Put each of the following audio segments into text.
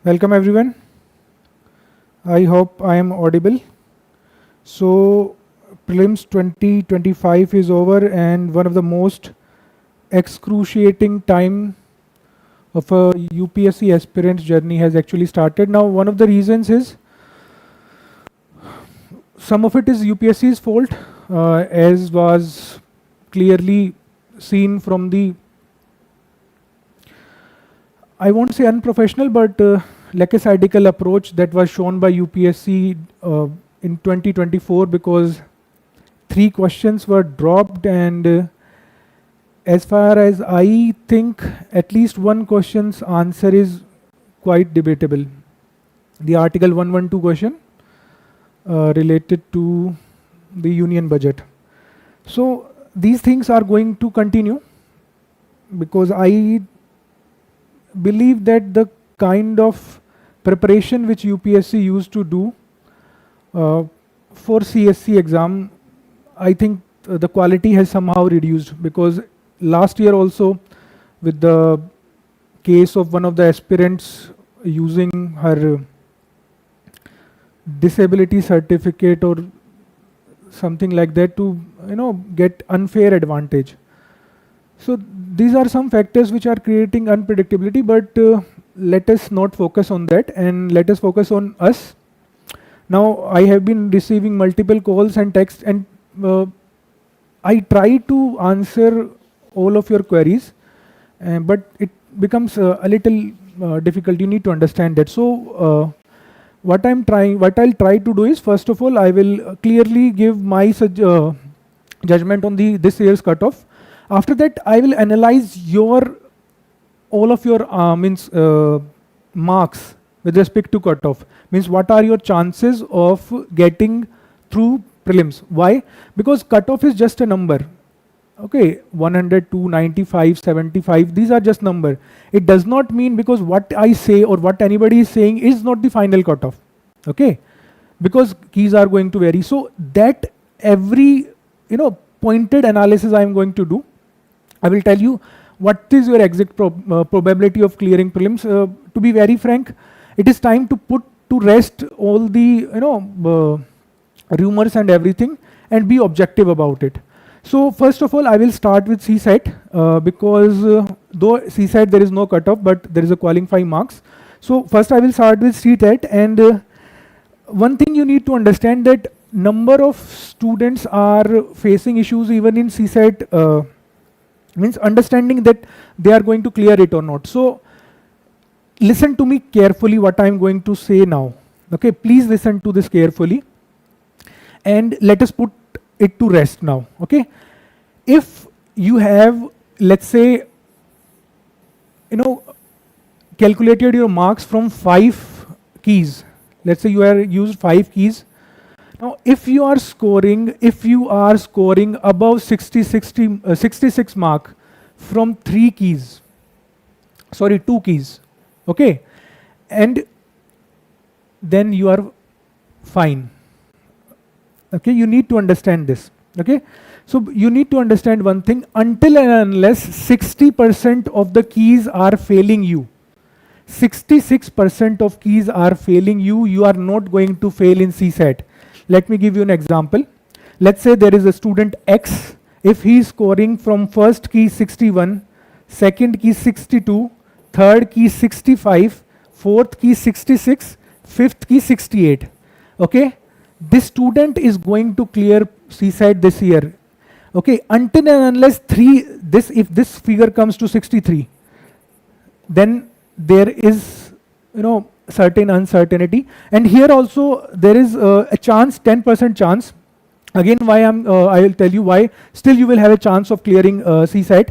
Welcome everyone. I hope I am audible. So prelims 2025 is over, and one of the most excruciating time of a UPSC aspirant's journey has actually started. Now one of the reasons is, some of it is UPSC's fault, as was clearly seen from the, I won't say unprofessional, but lackadaisical approach that was shown by UPSC in 2024, because 3 questions were dropped, and as far as I think, at least one question's answer is quite debatable. The Article 112 question related to the union budget. So these things are going to continue, because I believe that the kind of preparation which UPSC used to do for CSC exam, I think the quality has somehow reduced, because last year also, with the case of one of the aspirants using her disability certificate or something like that to get unfair advantage. So these are some factors which are creating unpredictability, but let us not focus on that, and let us focus on us. Now I have been receiving multiple calls and texts, and I try to answer all of your queries, but it becomes a little difficult. You need to understand that. So what I'll try to do is, first of all, I will clearly give my judgment on this year's cutoff. After that, I will analyze all of your marks with respect to cutoff. Means what are your chances of getting through prelims? Why? Because cutoff is just a number. Okay, 100, 295, 75, these are just number. It does not mean because what I say or what anybody is saying is not the final cutoff. Okay, because keys are going to vary. So that every pointed analysis I am going to do. I will tell you what is your exact probability of clearing prelims. To be very frank, it is time to put to rest all the rumors and everything, and be objective about it. So first of all, I will start with CSAT, because though CSAT there is no cutoff, but there is a qualifying marks. So first I will start with CSAT, and one thing you need to understand, that number of students are facing issues even in CSAT, means understanding that they are going to clear it or not. So listen to me carefully what I am going to say now. Okay, please listen to this carefully, and let us put it to rest now. Okay, if you have, let's say, calculated your marks from 5 keys. Let's say you have used 5 keys. Now if you are scoring above 66 mark from 2 keys, okay, and then you are fine. Okay, you need to understand this. Okay, so you need to understand one thing: until and unless 60% of the keys are failing you, 66% of keys are failing you, you are not going to fail in CSAT. Let me give you an example. Let's say there is a student X. If he is scoring from first key 61, second key 62, third key 65, fourth key 66, fifth key 68. Okay, this student is going to clear CSAT this year. Okay, until and unless if this figure comes to 63, then there is certain uncertainty. And here also there is a chance, 10% chance. Again, why I will tell you why still you will have a chance of clearing CSAT.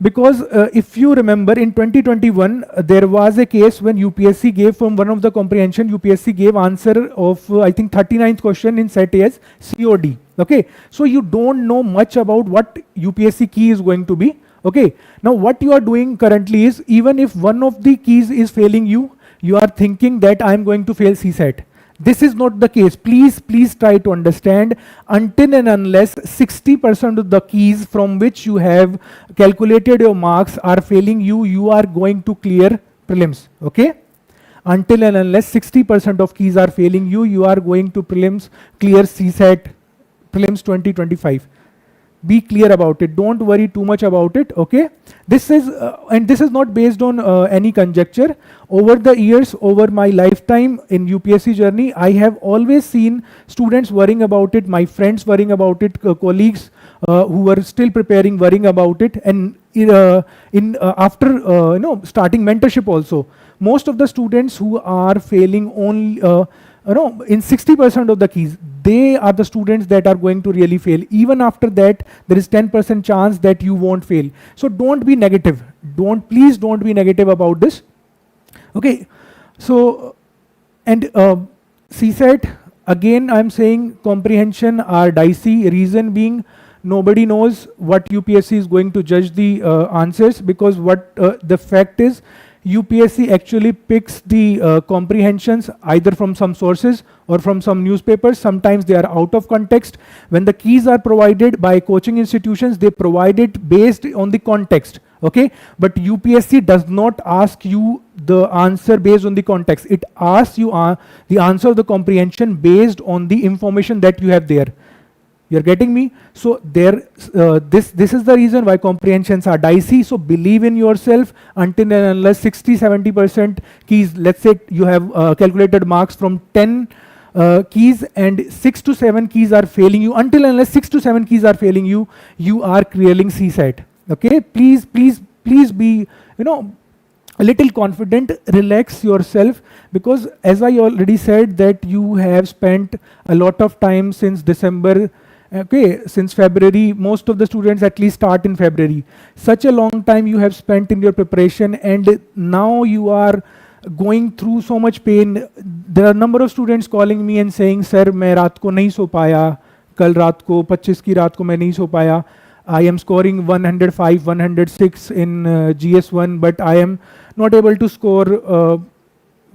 Because if you remember, in 2021 there was a case when UPSC gave, from one of the comprehension, UPSC gave answer of I think 39th question in SET as COD. Okay, so you don't know much about what UPSC key is going to be. Okay, now what you are doing currently is, even if one of the keys is failing you, you are thinking that I am going to fail CSAT. This is not the case. Please try to understand. Until and unless 60% of the keys from which you have calculated your marks are failing you, you are going to clear prelims. Okay. Until and unless 60% of keys are failing you, you are going to prelims clear CSAT prelims 2025. Be clear about it. Don't worry too much about it. Okay, this is and this is not based on any conjecture. Over the years, over my lifetime in UPSC journey, I have always seen students worrying about it, my friends worrying about it, colleagues who were still preparing worrying about it, and after starting mentorship also, most of the students who are failing only in 60% of the keys, they are the students that are going to really fail. Even after that, there is 10% chance that you won't fail. So don't be negative. Please don't be negative about this. Okay, so and CSAT, again I'm saying comprehension are dicey. Reason being, nobody knows what UPSC is going to judge the answers, because what the fact is, UPSC actually picks the comprehensions either from some sources or from some newspapers. Sometimes they are out of context. When the keys are provided by coaching institutions, they provide it based on the context. Okay, but UPSC does not ask you the answer based on the context. It asks you the answer of the comprehension based on the information that you have there. You're getting me? So there, this is the reason why comprehensions are dicey. So believe in yourself until and unless 60-70% keys. Let's say you have calculated marks from 10 keys and 6 to 7 keys are failing you. Until and unless 6 to 7 keys are failing you, you are clearing CSAT. Okay? Please be a little confident. Relax yourself, because as I already said that you have spent a lot of time since December. Okay, since February, most of the students at least start in February. Such a long time you have spent in your preparation, and now you are going through so much pain. There are a number of students calling me and saying, "Sir, मैं रात को नहीं सो पाया, कल रात को 25 की रात को मैं नहीं सो पाया. I am scoring 105, 106 in GS1, but I am not able to score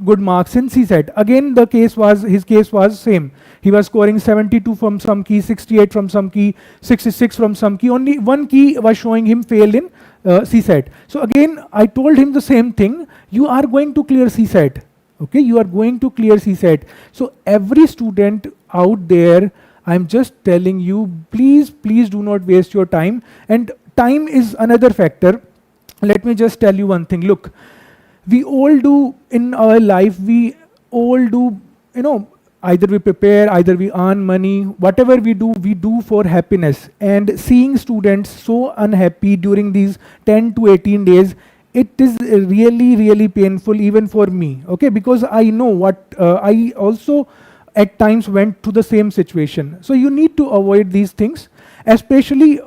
good marks in CSAT." Again, his case was same. He was scoring 72 from some key, 68 from some key, 66 from some key. Only one key was showing him fail in CSAT. So again, I told him the same thing. You are going to clear CSAT. Okay, you are going to clear CSAT. So every student out there, I'm just telling you, please do not waste your time. And time is another factor. Let me just tell you one thing. Look, we all do in our life, either we prepare, either we earn money, whatever we do for happiness. And seeing students so unhappy during these 10 to 18 days, it is really painful even for me. Okay, because I know what, I also at times went to the same situation. So you need to avoid these things, especially,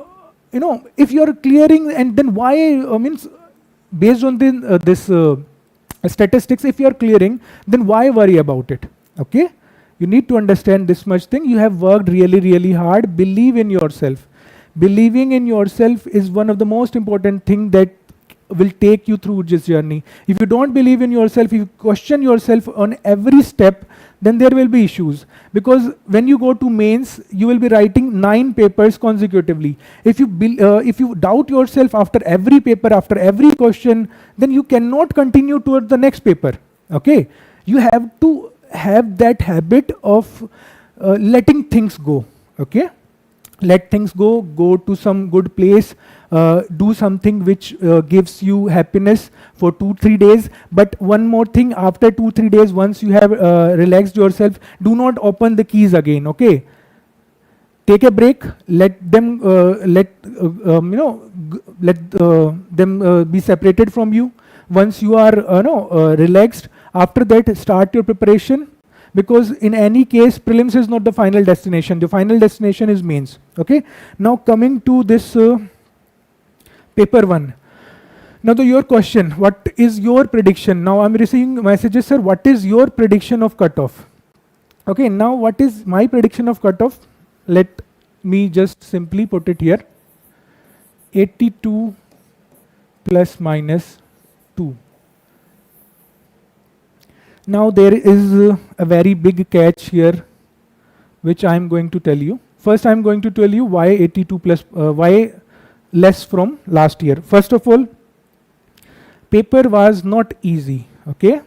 if you're clearing, and then why, means based on this statistics, if you're clearing, then why worry about it? Okay, you need to understand this much thing. You have worked really hard. Believe in yourself. Believing in yourself is one of the most important things that will take you through this journey. If you don't believe in yourself, if you question yourself on every step, then there will be issues. Because when you go to mains, you will be writing 9 papers consecutively. If you doubt yourself after every paper, after every question, then you cannot continue towards the next paper. Okay, you have to have that habit of letting things go. Okay, let things go to some good place, do something which gives you happiness for 2-3 days. But one more thing, after 2-3 days, once you have relaxed yourself, do not open the keys again. Okay, take a break, let them be separated from you. Once you are relaxed, after that start your preparation. Because in any case, prelims is not the final destination. The final destination is mains. Okay. Now coming to this paper 1. Now your question, what is your prediction? Now I'm receiving messages, sir, what is your prediction of cutoff? Okay, now what is my prediction of cutoff? Let me just simply put it here. 82 plus minus 2. Now there is a very big catch here, which I am going to tell you. First I am going to tell you why 82 plus, why less from last year. First of all, paper was not easy. Okay,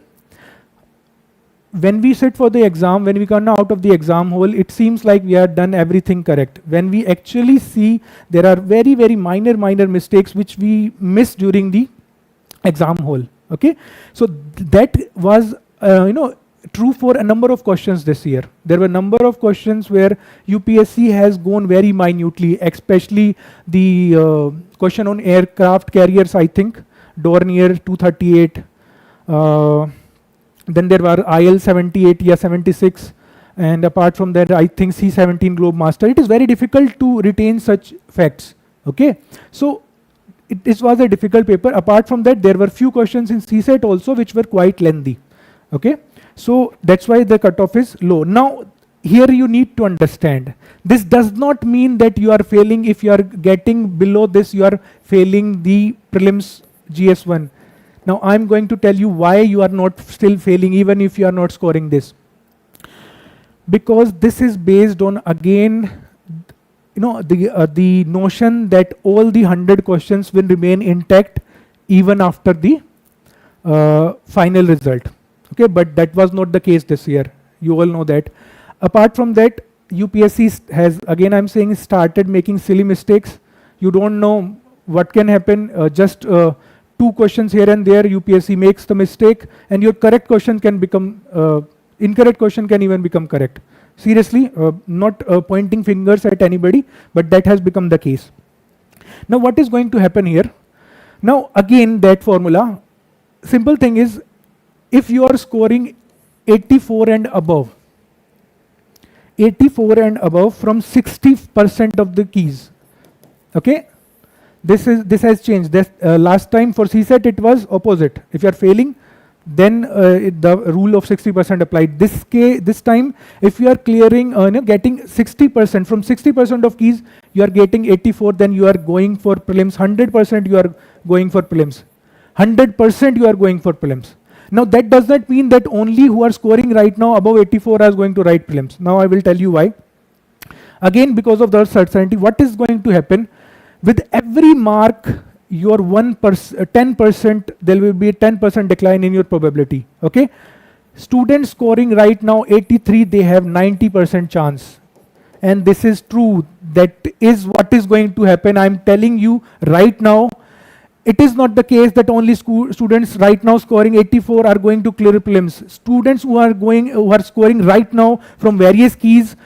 when we sit for the exam, when we come out of the exam hall, it seems like we have done everything correct. When we actually see, there are very, very minor mistakes which we miss during the exam hall. Okay, so that was true for a number of questions this year. There were a number of questions where UPSC has gone very minutely, especially the question on aircraft carriers, I think, Dornier 238. Then there were IL 78, yeah, 76. And apart from that, I think C17 Globe Master. It is very difficult to retain such facts. Okay, so this was a difficult paper. Apart from that, there were few questions in CSAT also which were quite lengthy. Okay, so that's why the cutoff is low. Now, here you need to understand, this does not mean that you are failing. If you are getting below this, you are failing the prelims GS1. Now, I'm going to tell you why you are not still failing even if you are not scoring this. Because this is based on, again, the notion that all the 100 questions will remain intact even after the final result. Okay, but that was not the case this year. You all know that. Apart from that, UPSC has, again I'm saying, started making silly mistakes. You don't know what can happen. Just 2 questions here and there, UPSC makes the mistake, and your correct question can become, incorrect question can even become correct. Seriously, not pointing fingers at anybody, but that has become the case. Now, what is going to happen here? Now, again, that formula, simple thing is, if you are scoring 84 and above, 84 and above from 60% of the keys, okay? This has changed. Last time for CSAT it was opposite. If you are failing, then the rule of 60% applied. This time, if you are clearing, getting 60%, from 60% of keys, you are getting 84, then you are going for prelims. 100% you are going for prelims. 100% you are going for prelims. Now that does not mean that only who are scoring right now above 84 are going to write prelims. Now I will tell you why. Again, because of the uncertainty, what is going to happen? With every mark, your 10%, there will be a 10% decline in your probability. Okay, students scoring right now 83, they have 90% chance, and this is true. That is what is going to happen. I'm telling you right now. It is not the case that only students right now scoring 84 are going to clear prelims. Students who are scoring right now from various keys,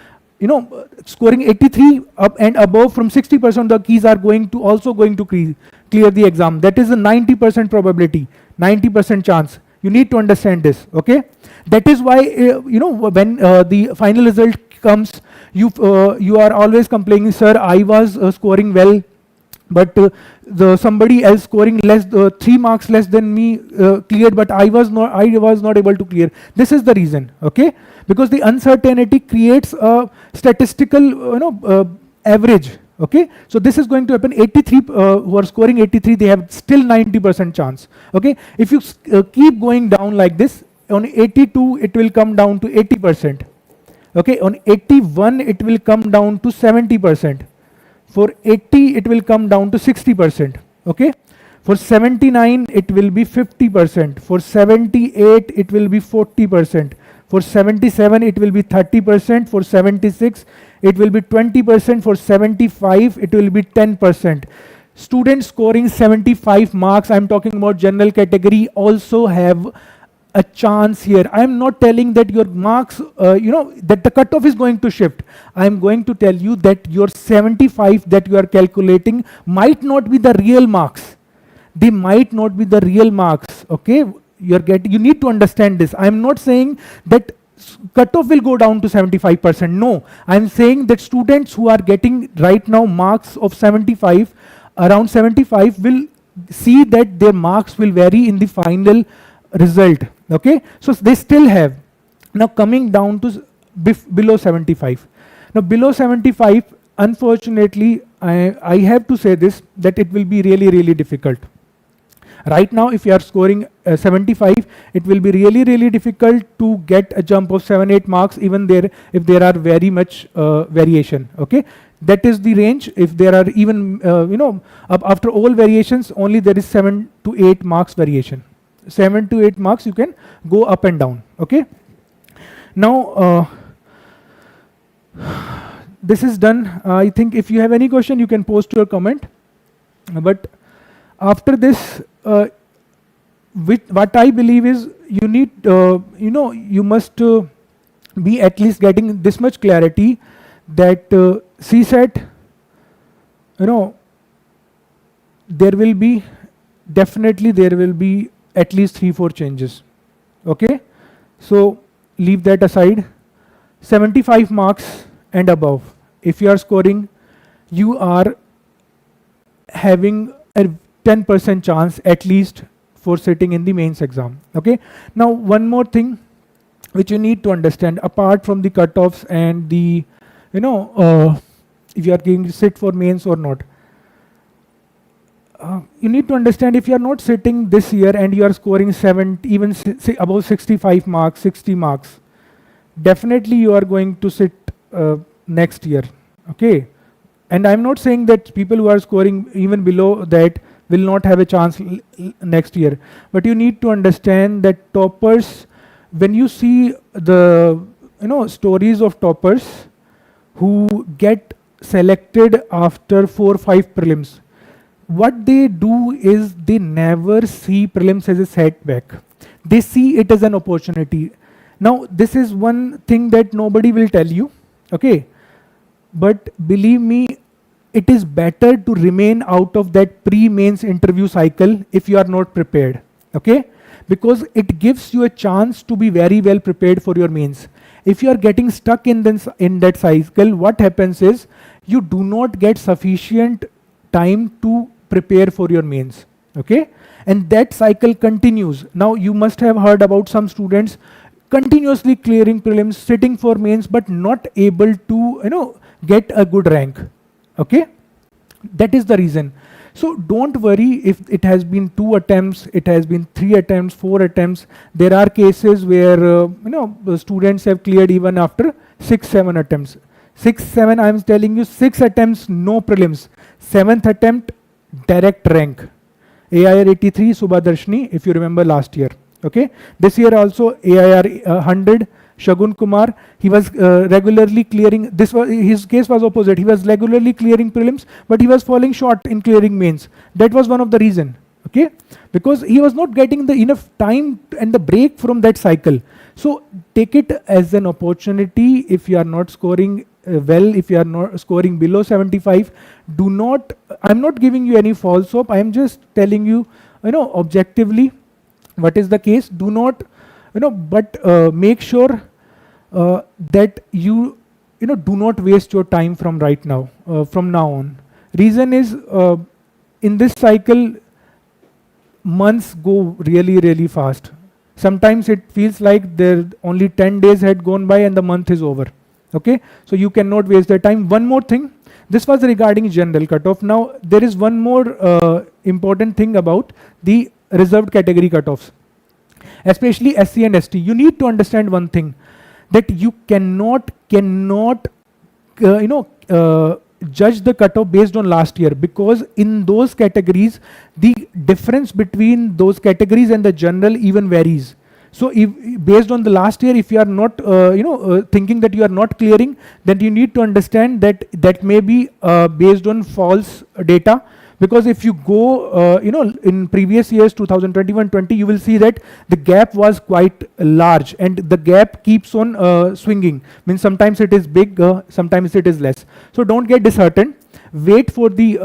scoring 83 up and above from 60% of the keys are also going to clear the exam. That is a 90% probability, 90% chance. You need to understand this, okay? That is why, when the final result comes, you are always complaining, sir, I was scoring well, but somebody else scoring less, 3 marks less than me cleared, but I was not able to clear. This is the reason, okay? Because the uncertainty creates a statistical, average, okay? So this is going to happen. 83 who are scoring 83, they have still 90% chance, okay? If you keep going down like this, on 82 it will come down to 80%, okay? On 81 it will come down to 70%. For 80, it will come down to 60%, okay? For 79, it will be 50%. For 78, it will be 40%. For 77, it will be 30%. For 76, it will be 20%. For 75, it will be 10%. Students scoring 75 marks, I'm talking about general category, also have a chance here. I am not telling that your marks, that the cutoff is going to shift. I am going to tell you that your 75 that you are calculating might not be the real marks. They might not be the real marks, okay? You need to understand this. I am not saying that cutoff will go down to 75%. No, I am saying that students who are getting right now marks of 75, around 75, will see that their marks will vary in the final result, okay? So they still have. Now coming down to below 75. Now below 75, unfortunately, I have to say this, that it will be really, really difficult. Right now, if you are scoring 75, it will be really, really difficult to get a jump of 7-8 marks, even there if there are very much variation, okay? That is the range. If there are even, after all variations, only there is 7 to 8 marks variation. 7 to 8 marks you can go up and down, okay? Now this is done. I think if you have any question, you can post your comment. But after this, what I believe is you need, you must be at least getting this much clarity that CSAT, there will be at least 3-4 changes. Okay, so leave that aside. 75 marks and above, if you are scoring, you are having a 10% chance at least for sitting in the mains exam. Okay, now one more thing which you need to understand, apart from the cutoffs and the, if you are going to sit for mains or not, you need to understand, if you are not sitting this year and you are scoring 70, even above 65 marks, 60 marks, definitely you are going to sit next year. Okay, and I'm not saying that people who are scoring even below that will not have a chance next year, but you need to understand that toppers, when you see the stories of toppers who get selected after 4 or 5 prelims, what they do is they never see prelims as a setback. They see it as an opportunity. Now, this is one thing that nobody will tell you, okay? But believe me, it is better to remain out of that pre-mains interview cycle if you are not prepared, okay? Because it gives you a chance to be very well prepared for your mains. If you are getting stuck in that cycle, what happens is you do not get sufficient time to prepare for your mains, okay? And that cycle continues. Now, you must have heard about some students continuously clearing prelims, sitting for mains, but not able to, get a good rank, okay? That is the reason. So don't worry if it has been 2 attempts, it has been 3 attempts, 4 attempts. There are cases where, the students have cleared even after 6, 7 attempts. 6, 7, I'm telling you, 6 attempts, no prelims. 7th attempt, direct rank. AIR 83, Subhadarshini, if you remember last year. Okay, this year also AIR 100, Shagun Kumar, he was regularly clearing, his case was opposite, he was regularly clearing prelims, but he was falling short in clearing mains. That was one of the reason, okay, because he was not getting the enough time and the break from that cycle. So take it as an opportunity. If you are not scoring well, if you are not scoring below 75, do not, I'm not giving you any false hope, I am just telling you, objectively what is the case. Do not, but make sure that you do not waste your time from right now, from now on. Reason is, in this cycle, months go really, really fast. Sometimes it feels like there only 10 days had gone by and the month is over. Okay, so you cannot waste the time. One more thing, this was regarding general cutoff. Now there is one more important thing about the reserved category cutoffs, especially SC and ST. You need to understand one thing, that you cannot judge the cutoff based on last year, because in those categories the difference between those categories and the general even varies. So if based on the last year, if you are not thinking that you are not clearing, then you need to understand that that may be based on false data. Because if you go, in previous years, 2021-20, you will see that the gap was quite large, and the gap keeps on swinging. Means sometimes it is big, sometimes it is less. So don't get disheartened. Wait for the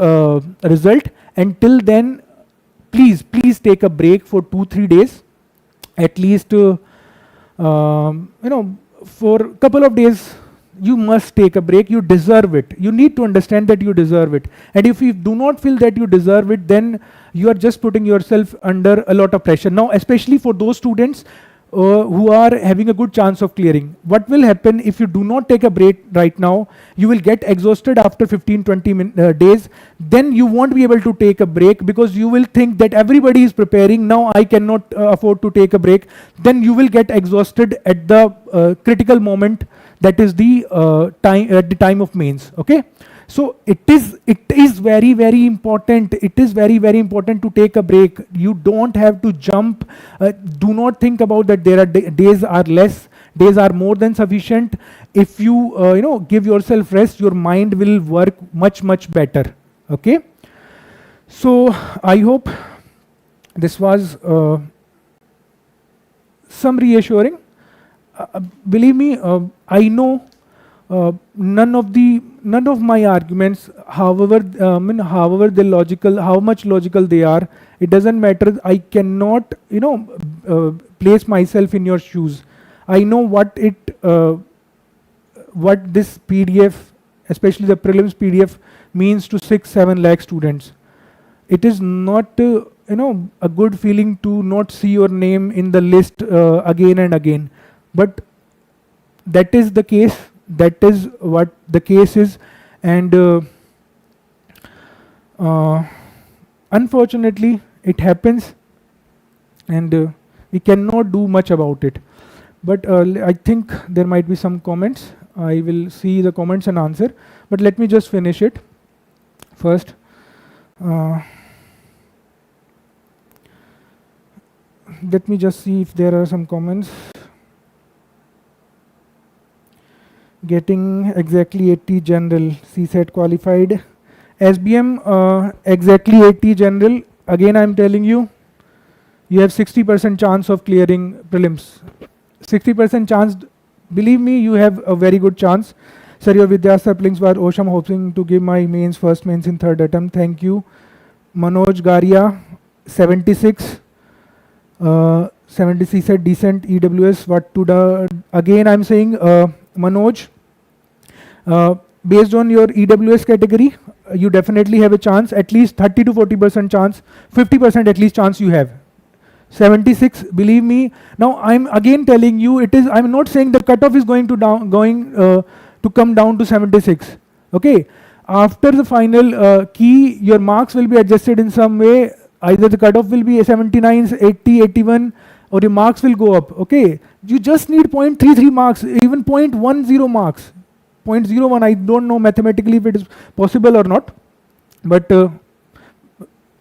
result. Until then, please take a break for 2-3 days, at least. For a couple of days. You must take a break. You deserve it. You need to understand that you deserve it. And if you do not feel that you deserve it, then you are just putting yourself under a lot of pressure. Now, especially for those students who are having a good chance of clearing. What will happen if you do not take a break right now? You will get exhausted after 15-20 days. Then you won't be able to take a break, because you will think that everybody is preparing. Now I cannot afford to take a break. Then you will get exhausted at the critical moment. That is the time of mains. Okay. So it is very, very important. It is very, very important to take a break. You don't have to jump. Do not think about that there are days are less. days are more than sufficient. If you give yourself rest, your mind will work much better. Okay, so I hope this was some reassuring. Believe me, I know none of my arguments, however however they logical, how much logical they are, it doesn't matter. I cannot place myself in your shoes. I know what this PDF, especially the prelims PDF, means to 6-7 lakh students. It is not a good feeling to not see your name in the list again and again, but that is the case. That is what the case is, and unfortunately it happens, and we cannot do much about it. But I think there might be some comments. I will see the comments and answer, but let me just finish it first. Let me just see if there are some comments. Getting exactly 80 general, CSAT qualified. SBM exactly 80 general. Again, I'm telling you, you have 60% chance of clearing prelims. 60% chance. Believe me, you have a very good chance. Sir, your Vidyasthar prelims were awesome. Hoping to give my mains first mains in third attempt. Thank you. Manoj Garia, 76. 70 CSAT decent. EWS what to the. Again, I'm saying Manoj. Based on your EWS category, you definitely have a chance, at least 30 to 40% chance, 50% at least chance you have. 76, believe me. Now I'm again telling you, I'm not saying the cutoff is going to come down to 76. Okay, after the final key, your marks will be adjusted in some way. Either the cutoff will be 79, 80, 81, or your marks will go up. Okay, you just need 0.33 marks, even 0.10 marks. 0.01, I don't know mathematically if it is possible or not, but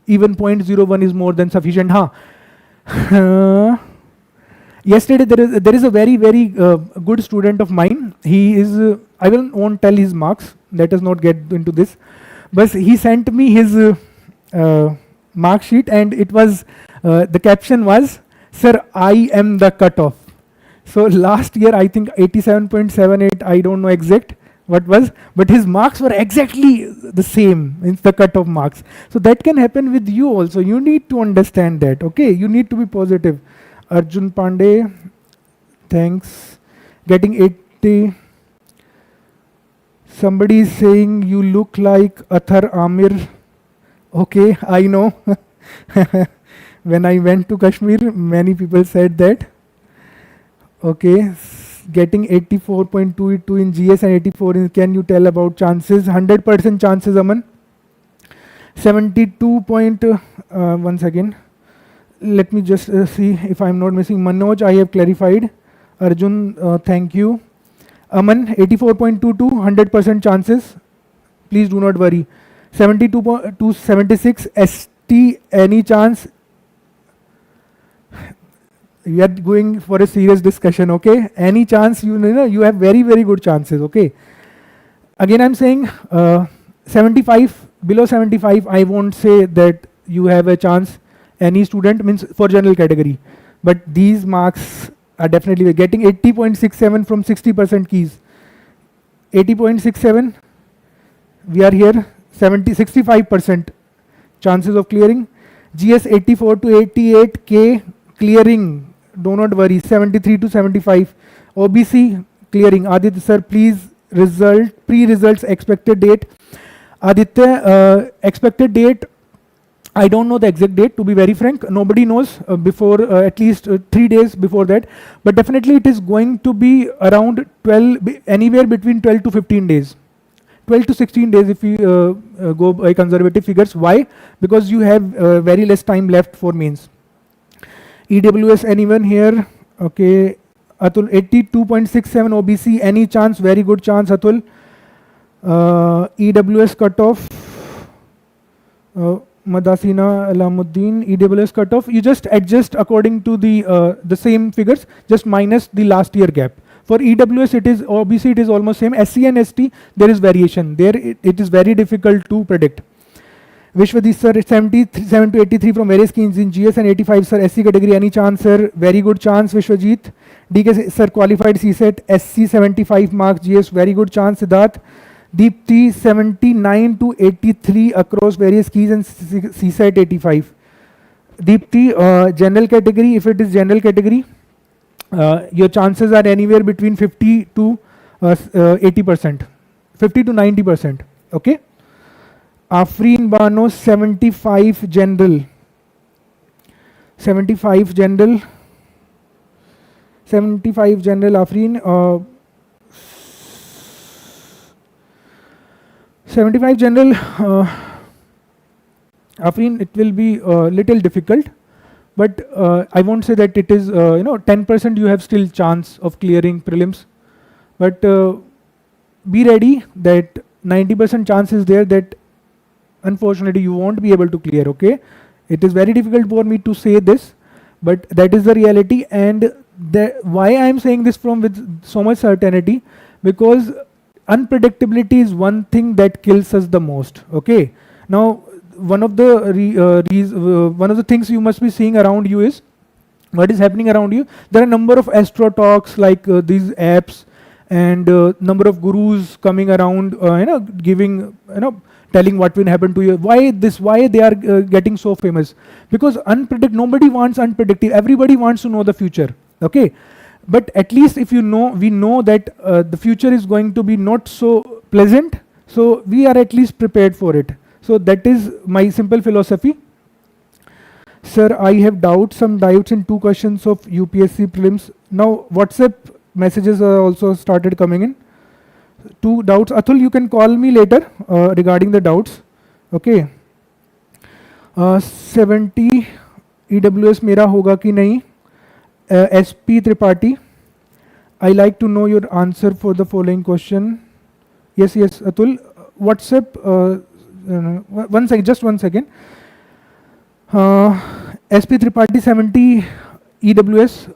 even 0.01 is more than sufficient. Yesterday there is a very good student of mine. He is I won't tell his marks, let us not get into this, but he sent me his mark sheet, and it was the caption was, "Sir, I am the cutoff." So last year I think 87.78, I don't know exact what was, but his marks were exactly the same, it's the cutoff marks. So that can happen with you also. You need to understand that. Okay, you need to be positive. Arjun Pandey, thanks. Getting 80. Somebody is saying you look like Athar Amir. Okay, I know. When I went to Kashmir, many people said that. Okay, getting 84.22 in GS and 84 in, can you tell about chances? 100% chances, Aman. 72 point, once again, let me just see if I'm not missing. Manoj, I have clarified. Arjun, thank you. Aman, 84.22, 100% chances. Please do not worry. 72 to 76, ST, any chance? We are going for a serious discussion, okay? Any chance, you have very good chances, okay? Again, I'm saying 75, below 75, I won't say that you have a chance. Any student, means for general category. But these marks are definitely getting 80.67 from 60% keys. 80.67, we are here, 65% chances of clearing. GS 84 to 88K clearing. Do not worry, 73 to 75. OBC clearing. Aditya sir, please pre-results expected date. Aditya, expected date, I don't know the exact date, to be very frank. Nobody knows before, at least 3 days before that. But definitely it is going to be around 12, anywhere between 12 to 15 days. 12 to 16 days if we go by conservative figures. Why? Because you have very less time left for mains. EWS, anyone here? Okay, Atul, 82.67 OBC, any chance? Very good chance, Atul. EWS cutoff, Madasina Alamuddin, EWS cutoff, you just adjust according to the same figures, just minus the last year gap. For EWS, it is OBC, it is almost same. SC and ST, there is variation. There, it is very difficult to predict. Vishwadit sir, 77 to 83 from various schemes in GS and 85 sir, SC category, any chance sir? Very good chance, Vishwajit. DK sir, qualified CSAT, SC 75 marks, GS, very good chance, Siddharth. Deepti 79 to 83 across various keys and CSAT 85. Deepti, general category, if it is general category, your chances are anywhere between 50 to 80%, 50 to 90%, okay? Afreen Bano 75 general, 75 general, 75 general Afreen, 75 general Afreen, it will be a little difficult, but I won't say that it is 10% you have still chance of clearing prelims, but be ready that 90% chance is there that unfortunately you won't be able to clear, okay? It is very difficult for me to say this, but that is the reality. And why I am saying this from with so much certainty, because unpredictability is one thing that kills us the most, okay? Now, one of the things you must be seeing around you is what is happening around you. There are a number of astro talks like these apps, and number of gurus coming around, giving, telling what will happen to you. Why they are getting so famous? Because nobody wants unpredictable. Everybody wants to know the future, okay? But at least if we know that the future is going to be not so pleasant, so we are at least prepared for it. So that is my simple philosophy. Sir, I have some doubts in 2 questions of UPSC prelims. Now WhatsApp messages are also started coming in. 2 doubts. Atul, you can call me later regarding the doubts. Okay. 70 EWS मेरा होगा कि नहीं? SP Tripathi, I like to know your answer for the following question. Yes, Atul. WhatsApp. Just one second. SP Tripathi 70 EWS,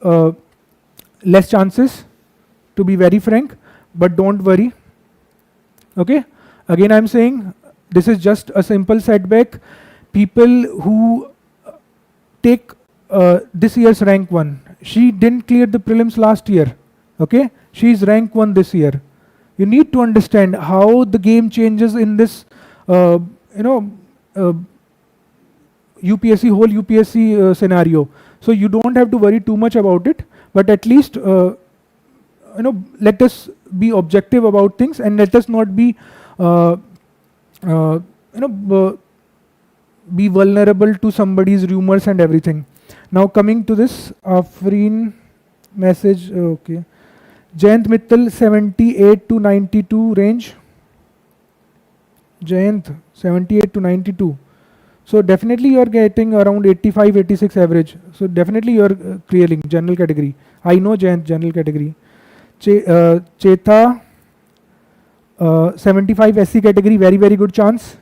less chances, to be very frank, but don't worry. Okay, again I'm saying this is just a simple setback. People who take this year's rank 1, she didn't clear the prelims last year, okay? She is rank 1 this year. You need to understand how the game changes in this UPSC, whole UPSC scenario. So you don't have to worry too much about it, but at least let us be objective about things, and let us not be be vulnerable to somebody's rumors and everything. Now coming to this Afreen message, okay. Jayant Mittal 78 to 92 range. Jayant 78 to 92. So definitely you are getting around 85, 86 average. So definitely you are clearing general category. I know Jayant general category. Chetha 75 SC category, very good chance.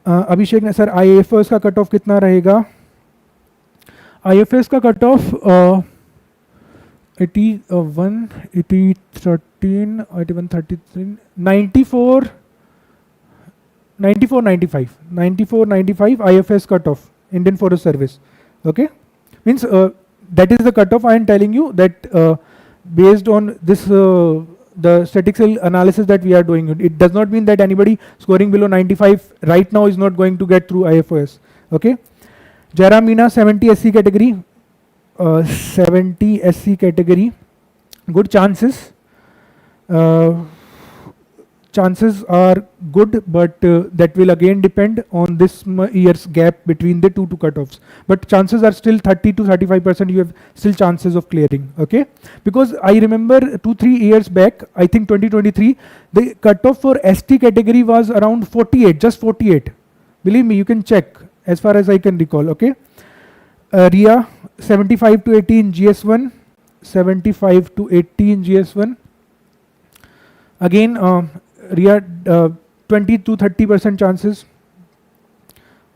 अभिषेक ने sir IFS का cut off कितना रहेगा? IFS का cut off 81, 13, 81, 33, 94, 95 IFS cutoff, Indian Forest Service. Okay, means that is the cutoff. I am telling you that based on this the statistical analysis that we are doing. It does not mean that anybody scoring below 95 right now is not going to get through IFOS. Okay, Jairam Meena 70 SC category, 70 SC category, good chances. Chances are good, but that will again depend on this year's gap between the two cutoffs. But chances are still 30 to 35%. You have still chances of clearing. Okay, because I remember 2-3 years back, I think 2023, the cutoff for ST category was around 48, just 48. Believe me, you can check as far as I can recall. Okay, Ria 75 to 80 in GS1, 75 to 80 in GS1. Again, Ria 20 to 30% chances.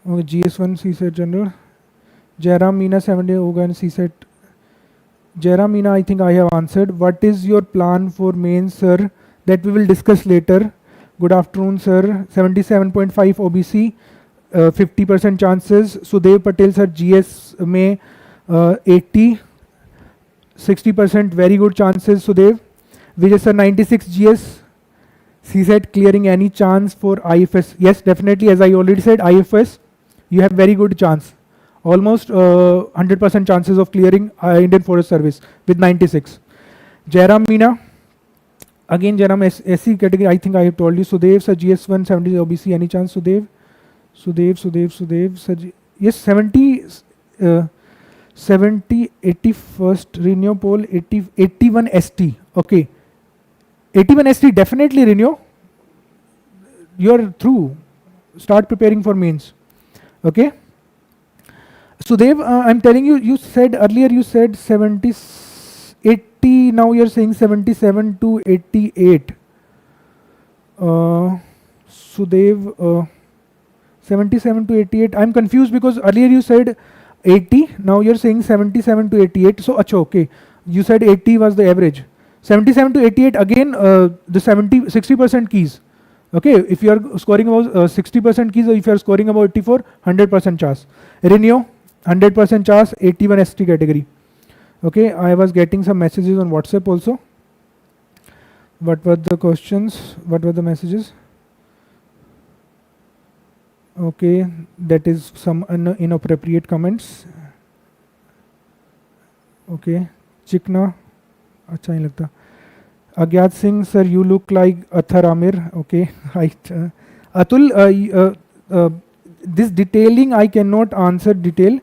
GS1 CSAT general. Jairam Meena 70 होगा in CSAT Jaramina, I think I have answered. What is your plan for mains, sir? That we will discuss later. Good afternoon, sir. 77.5 OBC, 50% chances. Sudev Patel, sir, GS में 80, 60% very good chances, Sudev. Vijay, sir, 96 GS. CSAT clearing any chance for IFS? Yes, definitely. As I already said, IFS, you have very good chance. Almost 100% chances of clearing Indian Forest Service with 96. Jairam Meena, again Jairam SC category, I think I have told you. Sudev, sir, GS1, 70 OBC, any chance, Sudev? Sudev, sir, yes, 70, 81st Renew poll, 81 ST, okay. 81 ST, definitely Renew. You're through. Start preparing for mains, okay. Sudev, I'm telling you, you said earlier, you said 70, 80, now you're saying 77 to 88. Sudev, 77 to 88, I'm confused because earlier you said 80, now you're saying 77 to 88, so acha, okay. You said 80 was the average. 77 to 88, again, the 60% keys. Okay, if you are scoring about 60% keys, or if you are scoring about 84, 100% chance. Renew, 100% chance, 81 ST category. Okay, I was getting some messages on WhatsApp also. What were the questions? What were the messages? Okay, that is some inappropriate comments. Okay, Chikna, अच्छा नहीं लगता. Agyat Singh, sir, you look like Athar Amir. Okay, right. Atul, this detailing I cannot answer detail.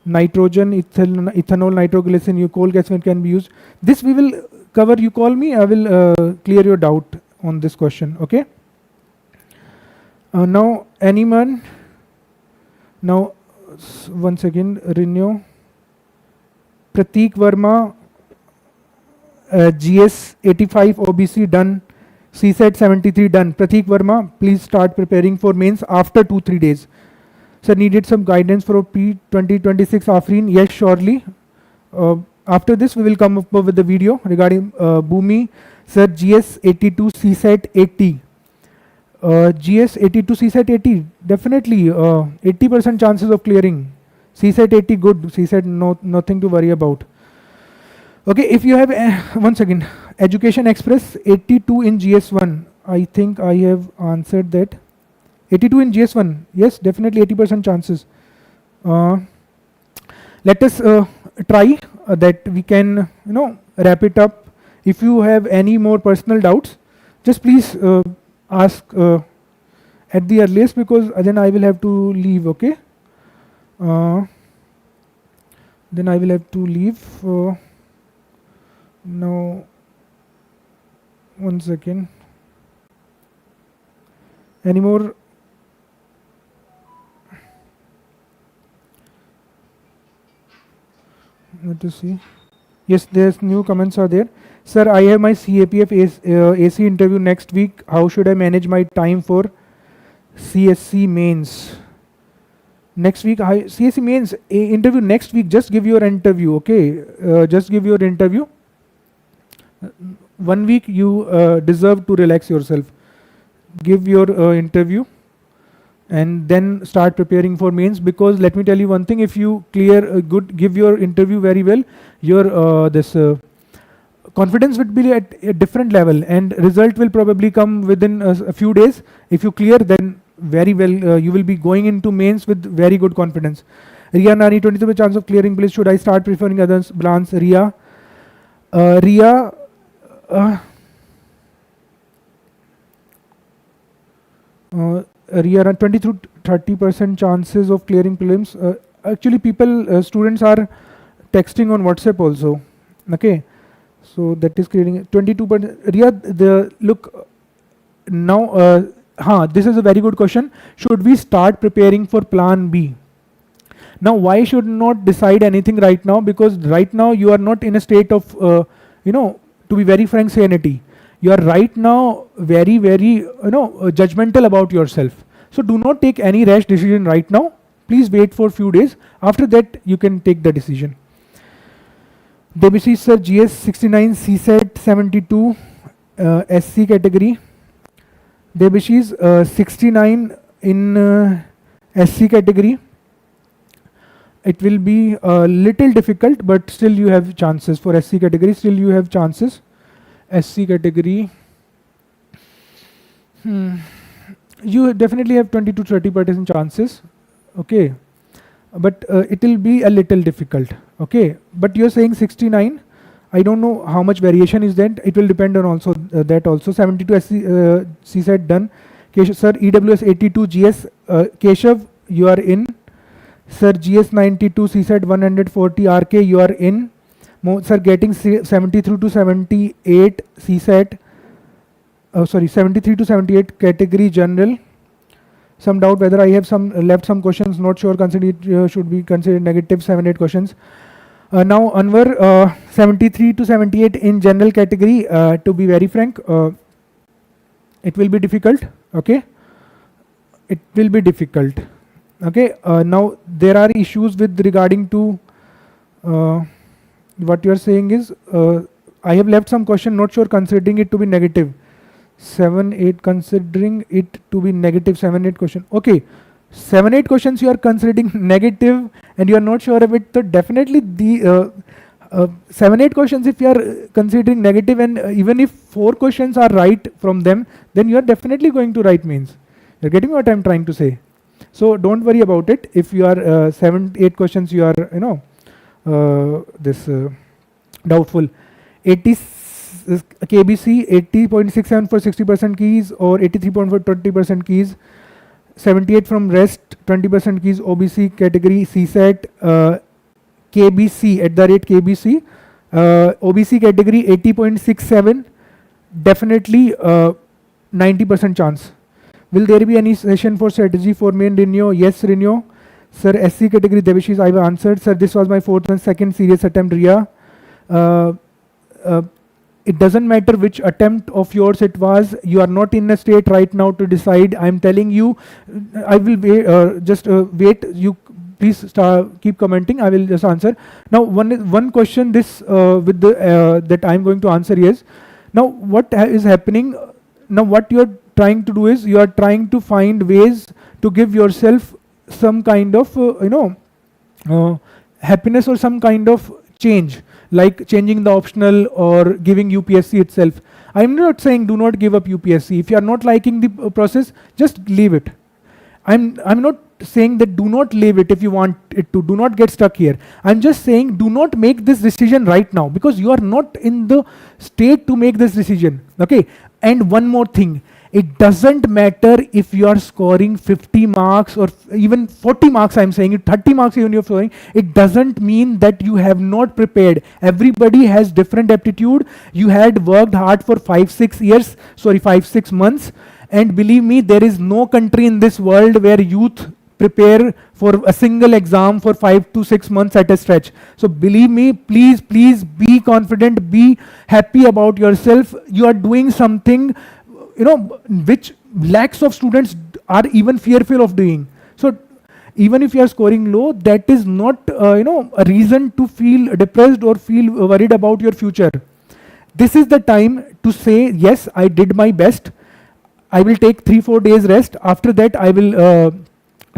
Nitrogen, ethanol, nitroglycerin, coal gas when can be used. This we will cover. You call me, I will clear your doubt on this question. Okay. Now, anyone? Now, once again, Renew. Prateek Verma, GS 85 OBC done, CSAT 73 done. Prateek Verma, please start preparing for mains after 2-3 days. Sir, needed some guidance for P2026 Afreen. Yes, surely. After this, we will come up with the video regarding Bhumi. Sir, GS 82 CSAT 80. GS 82 CSAT 80, definitely 80% chances of clearing. CSAT 80 good, CSAT nothing to worry about. Okay, if you have, once again, Education Express 82 in GS1, I think I have answered that. 82 in GS1, yes, definitely 80% chances. Let us try that we can, wrap it up. If you have any more personal doubts, just please ask at the earliest, because then I will have to leave, okay? Then I will have to leave. Now, 1 second. Any more? Let us see. Yes, there's new comments are there. Sir, I have my CAPF AC interview next week. How should I manage my time for CSC mains? Next week, CSC mains interview next week. Just give your interview, okay? Just give your interview. 1 week you deserve to relax yourself. Give your interview and then start preparing for mains, because let me tell you one thing, if you clear give your interview very well, your confidence would be at a different level, and result will probably come within a few days. If you clear, then very well you will be going into mains with very good confidence. Ria Nani, 23% chance of clearing, please. Should I start preferring others? Blance, Ria. Ria, Ria, 20 to 30% chances of clearing prelims. Actually, students are texting on WhatsApp also. Okay, so that is creating 22%. Ria, look now. This is a very good question. Should we start preparing for Plan B? Now, why should not decide anything right now? Because right now you are not in a state of, to be very frank, sanity. You are right now very, very, judgmental about yourself. So do not take any rash decision right now. Please wait for a few days. After that, you can take the decision. Debashish sir, GS 69, CSAT 72, SC category. Debashish 69 in SC category. It will be a little difficult, but still you have chances for SC category. Still you have chances. SC category. You definitely have 20 to 30% chances. Okay. But it will be a little difficult. Okay. But you're saying 69. I don't know how much variation is that. It will depend on also that also. 72 SC CSAT done. Keshav sir, EWS 82 GS. Keshav, you are in. Sir, GS 92 CSAT 140 RK, you are in. Sir, getting 73 to 78 CSAT. Sorry, 73 to 78 category general. Some doubt whether I have left some questions. Not sure. Consider it should be considered negative 7-8 questions. Now Anwar, 73 to 78 in general category. To be very frank, it will be difficult. Okay, it will be difficult. Okay. Now there are issues with regarding to what you are saying is I have left some question. Not sure considering it to be negative. 7-8 considering it to be negative 7-8 question. Okay, 7-8 questions you are considering negative and you are not sure of it. So definitely the 7-8 questions if you are considering negative, and even if 4 questions are right from them, then you are definitely going to write means. You're getting what I'm trying to say. So don't worry about it. If you are 7-8 questions you are doubtful. 80 KBC 80.67 for 60% keys or 83.4 for 20% keys. 78 from rest 20% keys. OBC category CSAT KBC @KBC. OBC category 80.67, definitely 90% chance. Will there be any session for strategy for main Renew? Yes, Renew. Sir, SC category Debashish, I've answered. Sir, this was my 4th and 2nd serious attempt, Ria. It doesn't matter which attempt of yours it was. You are not in a state right now to decide. I'm telling you, I will wait, just wait. You please keep commenting. I will just answer. Now, one question this with the that I'm going to answer is, now what is happening? Now what you're trying to do is you are trying to find ways to give yourself some kind of happiness or some kind of change, like changing the optional or giving UPSC itself. I'm not saying do not give up UPSC. If you are not liking the process, just leave it. I'm not saying that do not leave it if you want it to. Do not get stuck here. I'm just saying do not make this decision right now because you are not in the state to make this decision. Okay. And one more thing. It doesn't matter if you are scoring 50 marks or even 40 marks, I'm saying 30 marks even you're scoring. It doesn't mean that you have not prepared. Everybody has different aptitude. You had worked hard for 5-6 months. And believe me, there is no country in this world where youth prepare for a single exam for 5 to 6 months at a stretch. So believe me, please be confident, be happy about yourself. You are doing something which lakhs of students are even fearful of doing. So even if you are scoring low, that is not a reason to feel depressed or feel worried about your future. This is the time to say, yes, I did my best. I will take 3-4 days rest. After that, I will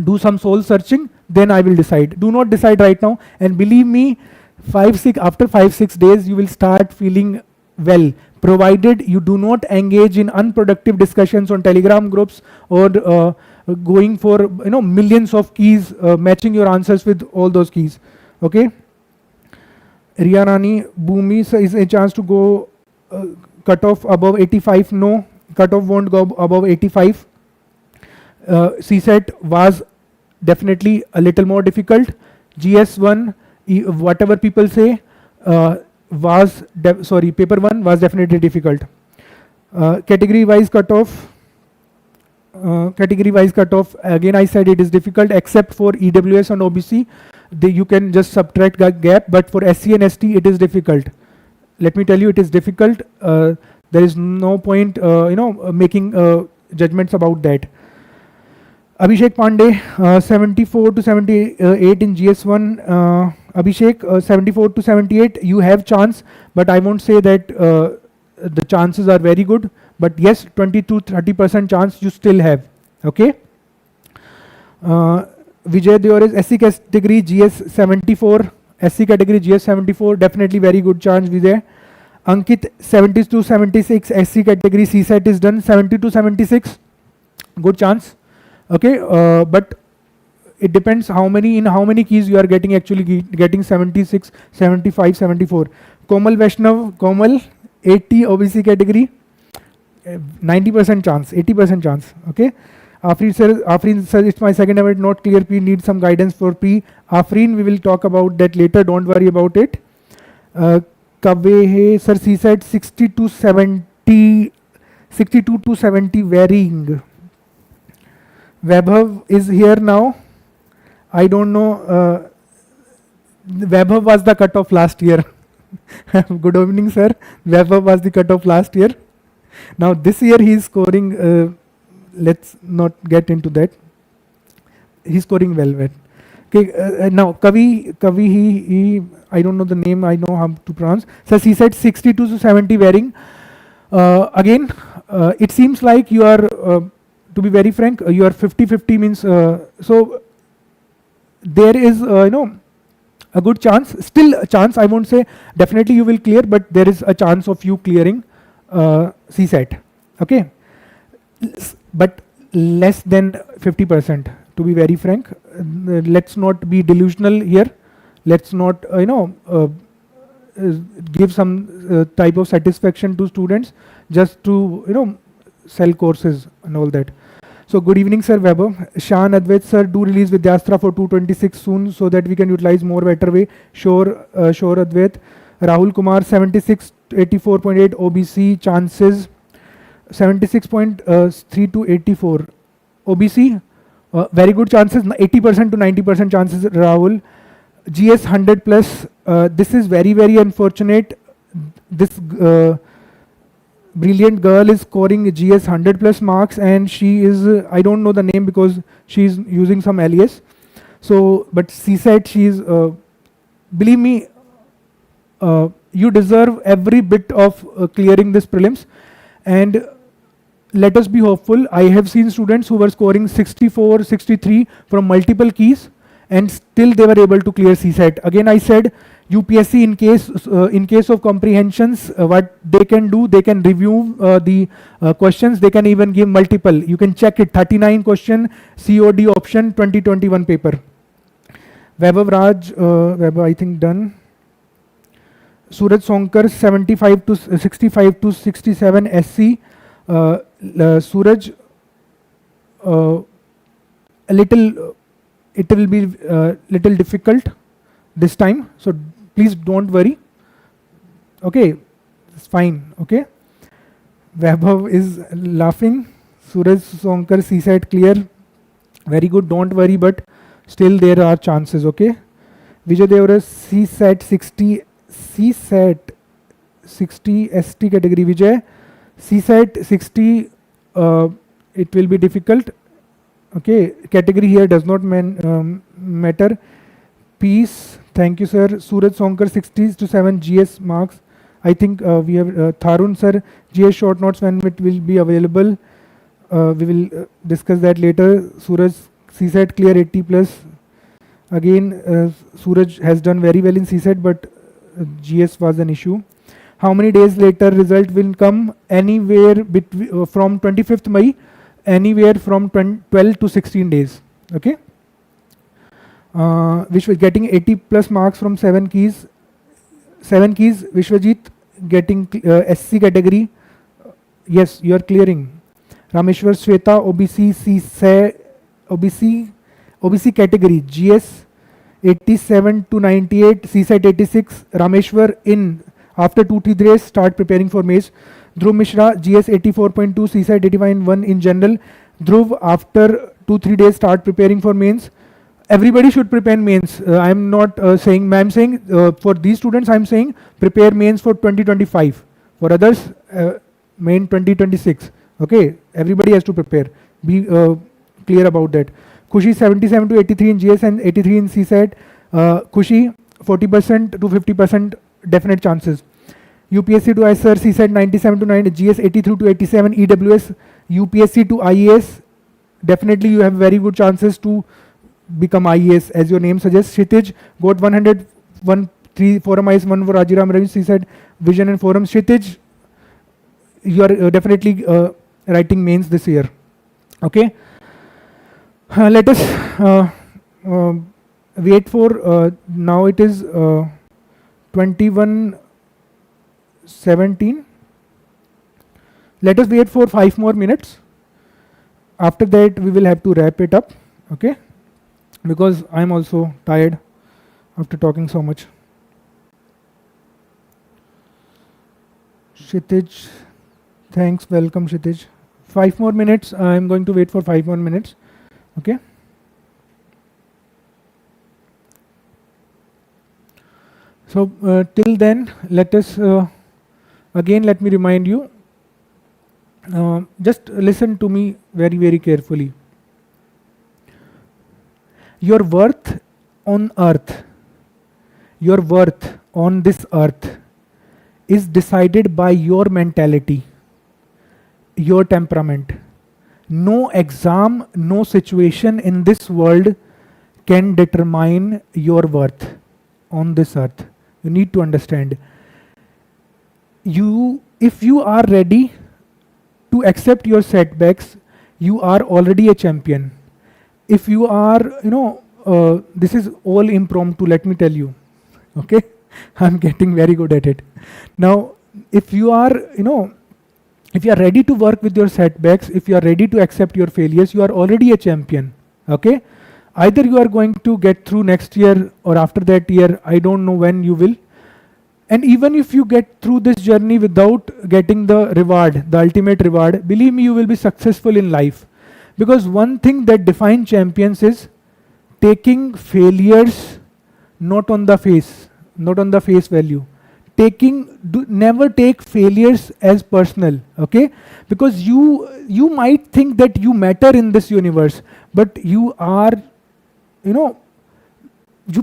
do some soul searching. Then I will decide. Do not decide right now. And believe me, after 5-6 days, you will start feeling well, provided you do not engage in unproductive discussions on Telegram groups or going for millions of keys, matching your answers with all those keys. Okay. Riyanani, Bhumi is a chance to go cutoff above 85. No, cutoff won't go above 85. CSAT was definitely a little more difficult. GS1, whatever people say, paper 1 was definitely difficult. Category wise cutoff, again I said it is difficult except for EWS and OBC. You can just subtract that gap, but for SC and ST it is difficult. Let me tell you, it is difficult. There is no point making judgments about that. Abhishek Pandey, 74 to 78 in GS1. Abhishek, 74 to 78, you have chance, but I won't say that the chances are very good, but yes, 20 to 30% chance you still have. Okay. Vijay Dior is SC category GS 74, SC category GS 74, definitely very good chance, Vijay. Ankit, 70 to 76, SC category CSAT is done, 70 to 76, good chance. Okay, but it depends how many keys you are getting, actually getting 76, 75, 74. Komal Vaishnav, Komal, 80 OBC category, 90% chance, 80% chance. Okay. Afreen sir, it's my second attempt, not clear P, need some guidance for P. Afreen, we will talk about that later, don't worry about it. Kavehe sir, CSAT 60 to 70, 62 to 70 varying. Vaibhav is here now. I don't know. Vaibhav was the cutoff last year. Good evening, sir. Vaibhav was the cutoff last year. Now this year he is scoring. Let's not get into that. He's scoring well. Okay. Now Kavi, he I don't know the name. I know how to pronounce. So he said 62 to 70 varying. Again, it seems like you are. To be very frank, you are 50-50 means. So there is a good chance, still a chance, I won't say definitely you will clear, but there is a chance of you clearing CSAT. Okay, but less than 50%, to be very frank. Let's not be delusional here. Let's not give some type of satisfaction to students just to sell courses and all that. So good evening, sir. Weber, Shan Advait sir, do release Vidyastra for 226 soon so that we can utilize more better way. Sure, Advait. Rahul Kumar, 76, 84.8 OBC chances, 76.3 to 84 OBC. Very good chances, 80% to 90% chances. Rahul, GS 100 plus. This is very unfortunate. This brilliant girl is scoring GS 100 plus marks, and she is I don't know the name because she is using some alias. So, but CSAT, she is believe me, you deserve every bit of clearing this prelims, and let us be hopeful. I have seen students who were scoring 64, 63 from multiple keys, and still they were able to clear CSAT. Again, I said UPSC in case of comprehensions, what they can do, they can review the questions. They can even give multiple. You can check it. 39 question COD option 2021 paper. Vaibhav Raj, Vaibhav I think done. Suraj Sonkar 75 to 65 to 67 SC. Suraj, a little. It will be little difficult this time, so please don't worry. Okay, it's fine. Okay, Vaibhav is laughing. Suraj Sonkar, CSAT clear, very good. Don't worry, but still there are chances. Okay, Vijay Devra, CSAT 60, CSAT 60 ST category. Vijay, CSAT 60, it will be difficult. Okay, category here does not matter. Peace, thank you, sir. Suraj Sonkar 60 to 7 GS marks. I think we have Tharun sir, GS short notes when it will be available. We will discuss that later. Suraj CSAT clear 80 plus. Again, Suraj has done very well in CSAT, but GS was an issue. How many days later result will come? Anywhere between from 25th May. Anywhere from 12 to 16 days. Okay, which was getting 80 plus marks from 7 keys. 7 keys. Vishwajit getting SC category. Yes, you are clearing. Rameshwar Sweta OBC category GS 87 to 98, CSAT 86. Rameshwar in after 2-3 days start preparing for mains. Dhruv Mishra, GS 84.2, CSAT 85.1 in general. Dhruv, after 2-3 days start preparing for mains. Everybody should prepare mains. I am not saying, I'm saying for these students, I'm saying prepare mains for 2025. For others, main 2026. Okay, everybody has to prepare. Be clear about that. Khushi 77 to 83 in GS and 83 in CSAT. Khushi, 40% to 50% definite chances. UPSC to ISR, CSAT 97 to 90, GS 83 to 87, EWS, UPSC to IAS, definitely you have very good chances to become IAS as your name suggests. Kshitij got 100, 3 forum eyes, 1 for Rajiram Ravi, CSAT, Vision and Forum. Kshitij, you are definitely writing mains this year. Okay. Let us wait for, now it is 21:17. Let us wait for 5 more minutes. After that, we will have to wrap it up, okay? Because I'm also tired after talking so much. Kshitij, thanks, welcome Kshitij. 5 more minutes, I'm going to wait for 5 more minutes, okay? So till then, let us, again let me remind you, just listen to me very, very carefully. Your worth on earth, your worth on this earth is decided by your mentality, your temperament. No exam, no situation in this world can determine your worth on this earth. You need to understand. If you are ready to accept your setbacks, you are already a champion. If you are, this is all impromptu, let me tell you, okay? I'm getting very good at it. Now, if you are, if you are ready to work with your setbacks, if you are ready to accept your failures, you are already a champion, okay? Either you are going to get through next year or after that year, I don't know when you will. And even if you get through this journey without getting the reward, the ultimate reward, believe me, you will be successful in life. Because one thing that defines champions is taking failures not on the face value. Never take failures as personal, okay? Because you might think that you matter in this universe, but you are, you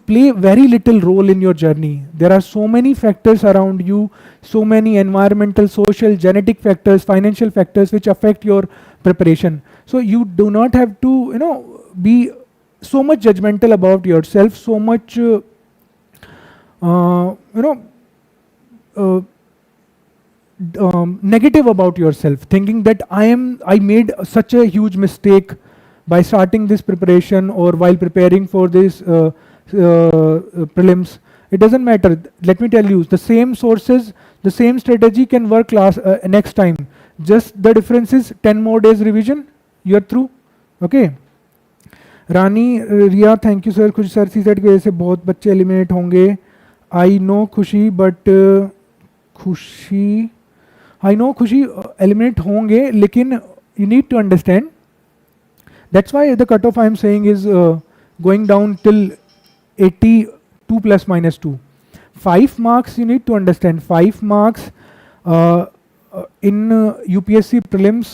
play very little role in your journey. There are so many factors around you, so many environmental, social, genetic factors, financial factors which affect your preparation. So you do not have to, be so much judgmental about yourself, so much, negative about yourself, thinking that I made such a huge mistake by starting this preparation or while preparing for this prelims. It doesn't matter. Let me tell you, the same sources, the same strategy can work next time. Just the difference is 10 more days revision, you're through, okay? Rani Riya, thank you sir. Khushi sir CSAT की वजह से बहुत बच्चे eliminate होंगे. I know Khushi, but Khushi eliminate होंगे, लेकिन you need to understand, that's why the cut off I am saying is going down till 82 plus minus 2. 5 marks, you need to understand, 5 marks in UPSC prelims,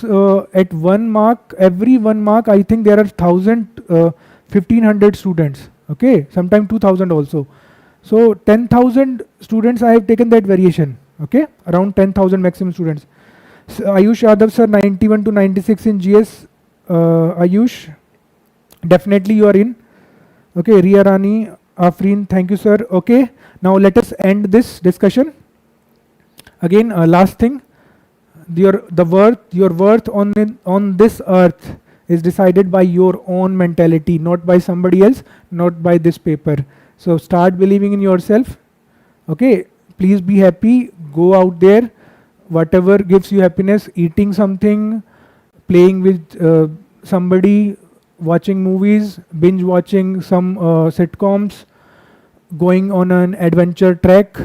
at 1 mark, every 1 mark, I think there are 1,500 students, okay, sometimes 2,000 also. So 10,000 students, I have taken that variation, okay, around 10,000 maximum students. So, Ayush Yadav sir, 91 to 96 in GS. Ayush, definitely you are in. Okay, Ria Rani, Afreen, thank you sir. Okay, now let us end this discussion. Again, last thing, your worth on this earth is decided by your own mentality, not by somebody else, not by this paper. So start believing in yourself. Okay, please be happy, go out there, whatever gives you happiness, eating something, playing with somebody, watching movies, binge watching some sitcoms, going on an adventure trek,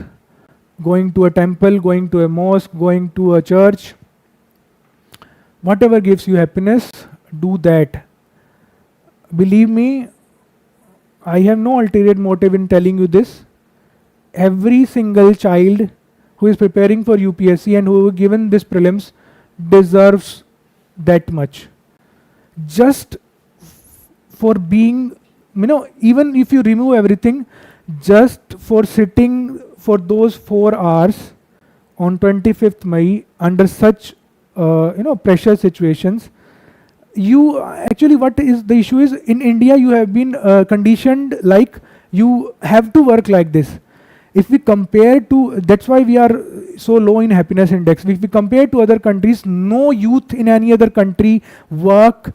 going to a temple, going to a mosque, going to a church. Whatever gives you happiness, do that. Believe me, I have no ulterior motive in telling you this. Every single child who is preparing for UPSC and who is given this prelims deserves that much. Just for being, even if you remove everything, just for sitting for those 4 hours on 25th May under such pressure situations. You actually, what is the issue is, in India you have been conditioned like you have to work like this. If we compare to, that's why we are so low in happiness index. If we compare to other countries, no youth in any other country work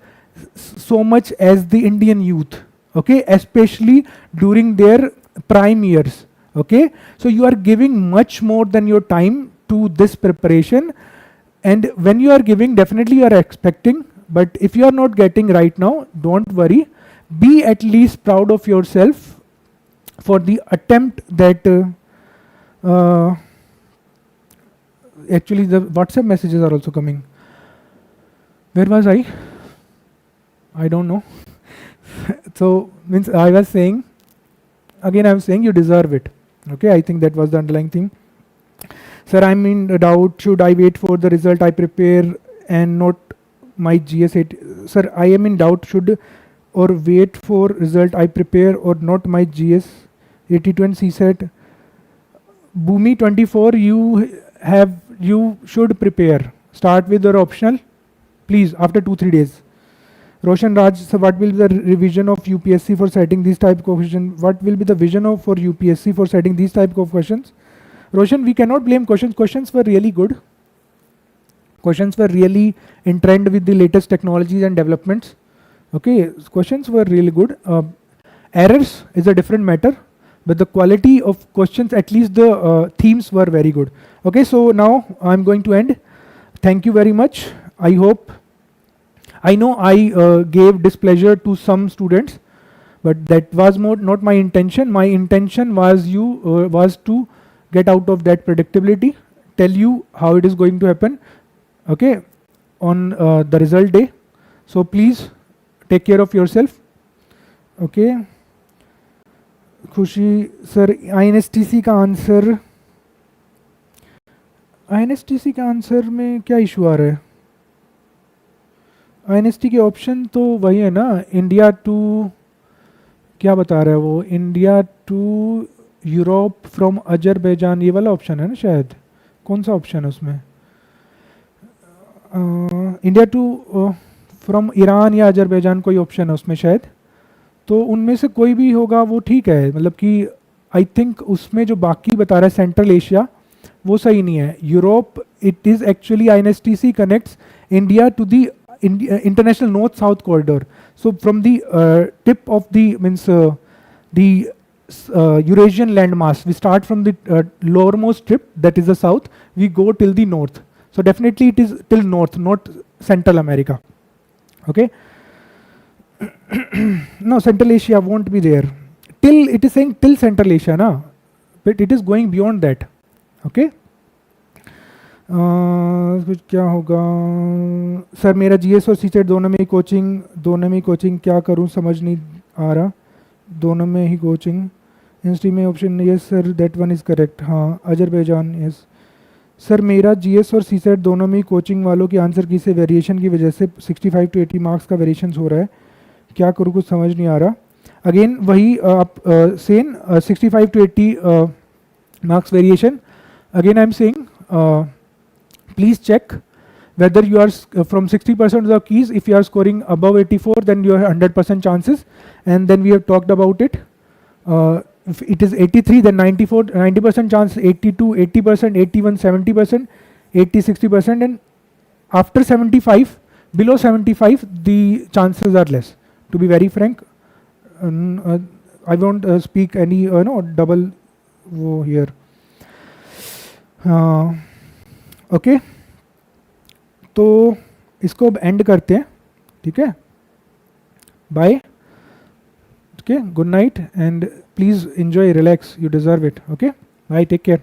so much as the Indian youth, okay, especially during their prime years, okay. So you are giving much more than your time to this preparation, and when you are giving, definitely you are expecting. But if you are not getting right now, don't worry. Be at least proud of yourself for the attempt that actually the WhatsApp messages are also coming. Where was I? I don't know. So means I was saying, again I'm saying you deserve it. Okay, I think that was the underlying theme. Sir, I'm in doubt. Should I wait for the result I prepare and not my GS80? Sir, I am in doubt. Should or wait for result I prepare or not my GS82 and CSAT? Bhumi 24, you should prepare. Start with your optional, please, after 2-3 days. Roshan Raj, so what will be the revision of UPSC for setting these type of questions? What will be the vision of for UPSC for setting these type of questions? Roshan, we cannot blame questions. Questions were really good. Questions were really in trend with the latest technologies and developments. Okay, questions were really good. Errors is a different matter, but the quality of questions, at least the themes were very good. Okay, so now I'm going to end. Thank you very much. I know I gave displeasure to some students, but that was not my intention. My intention was was to get out of that predictability, tell you how it is going to happen, okay, on the result day. So please take care of yourself. Okay. खुशी sir, INSTC का answer में क्या issue आ रहा है? INST के option तो वही है ना, इंडिया टू, क्या बता रहा है वो, India to Europe from Azerbaijan, ये वाला ऑप्शन है ना शायद. कौन सा ऑप्शन है उसमें? इंडिया टू फ्रॉम ईरान या अजरबैजान कोई ऑप्शन है उसमें शायद. तो उनमें से कोई भी होगा वो ठीक है, मतलब कि आई थिंक उसमें जो बाकी बता रहा है सेंट्रल एशिया वो सही नहीं है. Europe, it is actually INSTC connects India to the international north-south corridor. So from the tip of the Eurasian landmass, we start from the lowermost tip, that is the south, we go till the north. So definitely it is till north, not Central America. Okay. No, Central Asia won't be there. Till, it is saying till Central Asia, na? But it is going beyond that. Okay. कुछ क्या होगा sir? मेरा GS और CSAT दोनों में ही coaching क्या करूं समझ नहीं आ रहा. दोनों में ही कोचिंग. हिस्ट्री में option, yes sir, that one is correct. हाँ, अजरबैजान, यस सर. मेरा GS और CSAT दोनों में ही कोचिंग वालों की आंसर की से वेरिएशन की वजह से 65 to 80 मार्क्स का वेरिएशन हो रहा है. क्या करूँ, कुछ समझ नहीं आ रहा. अगेन वही आप same 65 to 80 marks variation. Again I am saying please check whether you are from 60% of the keys, if you are scoring above 84 then you have 100% chances, and then we have talked about it. If it is 83 then 90% chance, 82 80%, 81 70%, 80 60%, and after 75, below 75 the chances are less, to be very frank. I won't speak any double here. Okay, तो इसको अब end करते हैं. ठीक है, bye. Okay, good night and please enjoy, relax, you deserve it. Okay, bye, take care.